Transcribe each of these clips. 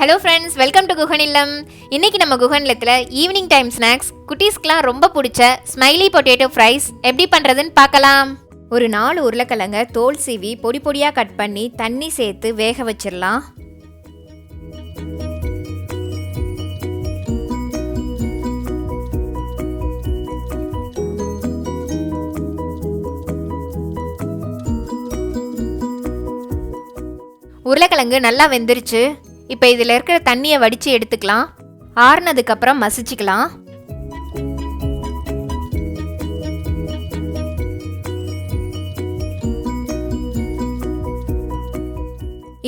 Hello friends, welcome to Guhan இல்லம். இன்னைக்கு நம்ம குகன் இல்லத்தில் ஈவினிங் டைம் ஸ்நாக்ஸ் குட்டீஸ்க்குலாம் ரொம்ப பிடிச்ச ஸ்மைலி பொட்டேட்டோ ஃப்ரைஸ் எப்படி பண்ணுறதுன்னு பார்க்கலாம். ஒரு 4 உருளைக்கிழங்க தோல் சீவி பொடி பொடியாக கட் பண்ணி தண்ணி சேர்த்து வேக வச்சிடலாம். உருளைக்கிழங்கு நல்லா வெந்துருச்சு. இப்போ இதில் இருக்கிற தண்ணியை வடித்து எடுத்துக்கலாம். ஆறுனதுக்கப்புறம் மசிச்சுக்கலாம்.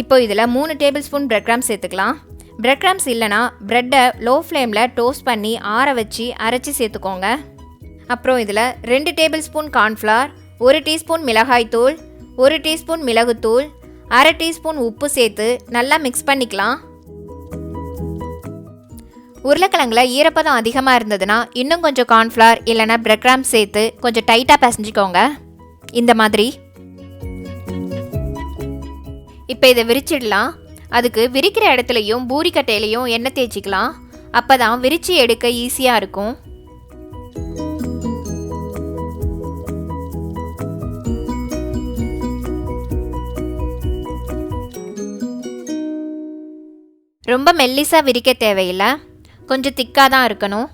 இப்போ இதில் 3 டேபிள் ஸ்பூன் பிரெட் கிராம்ஸ் சேர்த்துக்கலாம். பிரெட் கிராம்ஸ் இல்லைனா ப்ரெட்டை லோ ஃப்ளேமில் டோஸ்ட் பண்ணி ஆற வச்சு அரைச்சி சேர்த்துக்கோங்க. அப்புறம் இதில் 2 டேபிள் ஸ்பூன் கார்ன்ஃப்ளவர், 1 டீஸ்பூன் மிளகாய்த்தூள், 1 டீஸ்பூன் மிளகுத்தூள், அரை டீஸ்பூன் உப்பு சேர்த்து நல்லா மிக்ஸ் பண்ணிக்கலாம். உருளைக்கிழங்குல ஈரப்பதம் அதிகமாக இருந்ததுன்னா இன்னும் கொஞ்சம் கார்ன்ஃப்ளவர் இல்லைனா பிரெட் கிராம்ஸ் சேர்த்து கொஞ்சம் டைட்டாக பிசைஞ்சிக்கோங்க. இந்த மாதிரி. இப்போ இதை விரிச்சிடலாம். அதுக்கு விரிக்கிற இடத்துலையும் பூரிக்கட்டையிலையும் எண்ணெய் தேய்ச்சிக்கலாம். அப்போ தான் விரித்து எடுக்க ஈஸியாக இருக்கும். ரொம்ப மெல்லிசாக விரிக்க தேவையில்லை, கொஞ்சம் திக்காக தான் இருக்கணும்.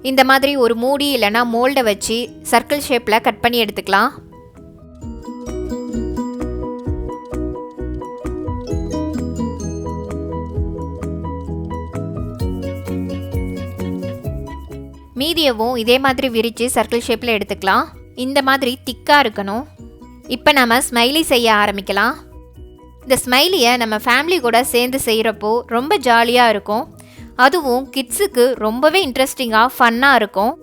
இந்த மாதிரி ஒரு மூடி இல்லைனா மோல்டை வச்சு சர்க்கிள் ஷேப்பில் கட் பண்ணி எடுத்துக்கலாம். மீதியவும் இதே மாதிரி விரித்து சர்க்கிள் ஷேப்பில் எடுத்துக்கலாம். இந்த மாதிரி திக்காக இருக்கணும். இப்போ நம்ம ஸ்மைலி செய்ய ஆரம்பிக்கலாம். இந்த ஸ்மைலியை நம்ம ஃபேமிலி கூட சேர்ந்து செய்கிறப்போ ரொம்ப ஜாலியாக இருக்கும். அதுவும் கிட்ஸுக்கு ரொம்பவே இன்ட்ரெஸ்டிங்காக ஃபன்னாக இருக்கும்.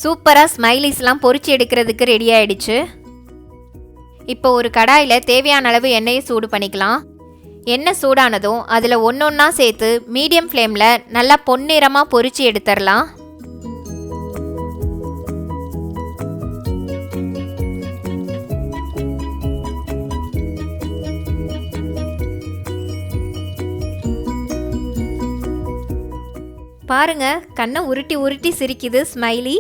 சூப்பராக ஸ்மைலிஸ்லாம் பொரிச்சு எடுக்கிறதுக்கு ரெடி ஆகிடுச்சு. இப்போ ஒரு கடாயில் தேவையான அளவு எண்ணெயை சூடு பண்ணிக்கலாம். எண்ணெய் சூடானதும் அதில் ஒன்றா சேர்த்து மீடியம் ஃப்ளேமில் நல்லா பொன்னிறமாக பொரிச்சு எடுத்துடலாம். பாருங்க, கண்ணை உருட்டி உருட்டி சிரிக்குது ஸ்மைலி.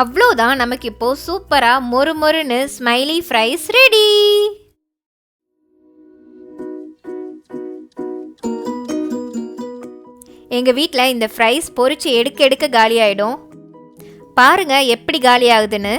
அவ்வளோதான், நமக்கு இப்போ சூப்பராக மொறு மொறுன்னு ஸ்மைலி ஃப்ரைஸ் ரெடி. எங்கள் வீட்டில் இந்த ஃப்ரைஸ் பொரிச்சு எடுக்க எடுக்க காலி ஆகிடும். பாருங்க எப்படி காலி ஆகுதுன்னு.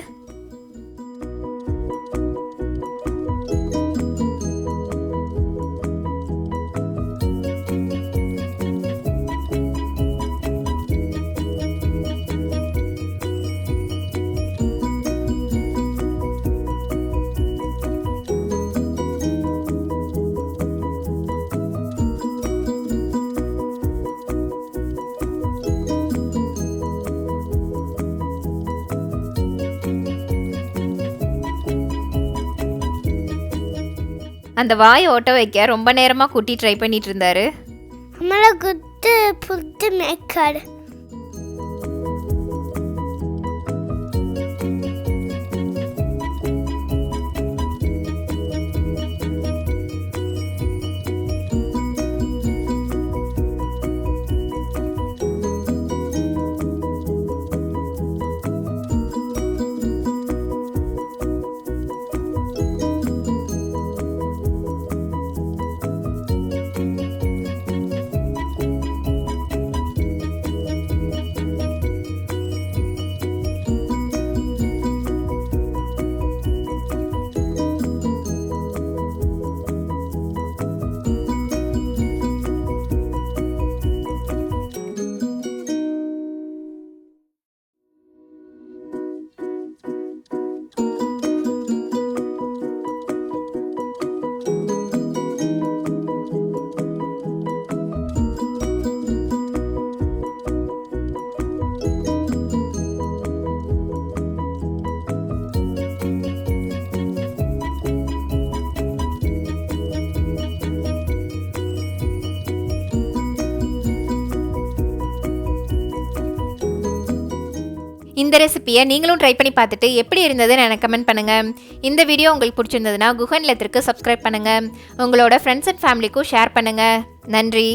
அந்த வாயை ஓட்ட வைக்க ரொம்ப நேரமாக குட்டி ட்ரை பண்ணிட்டு இருந்தாரு. இந்த ரெசிபியை நீங்களும் ட்ரை பண்ணி பார்த்துட்டு எப்படி இருந்ததுன்னு எனக்கு கமெண்ட் பண்ணுங்கள். இந்த வீடியோ உங்களுக்கு பிடிச்சிருந்ததுன்னா குஹன் இல்லத்திற்கு சப்ஸ்கிரைப் பண்ணுங்கள். உங்களோட ஃப்ரெண்ட்ஸ் அண்ட் ஃபேமிலிக்கும் ஷேர் பண்ணுங்கள். நன்றி.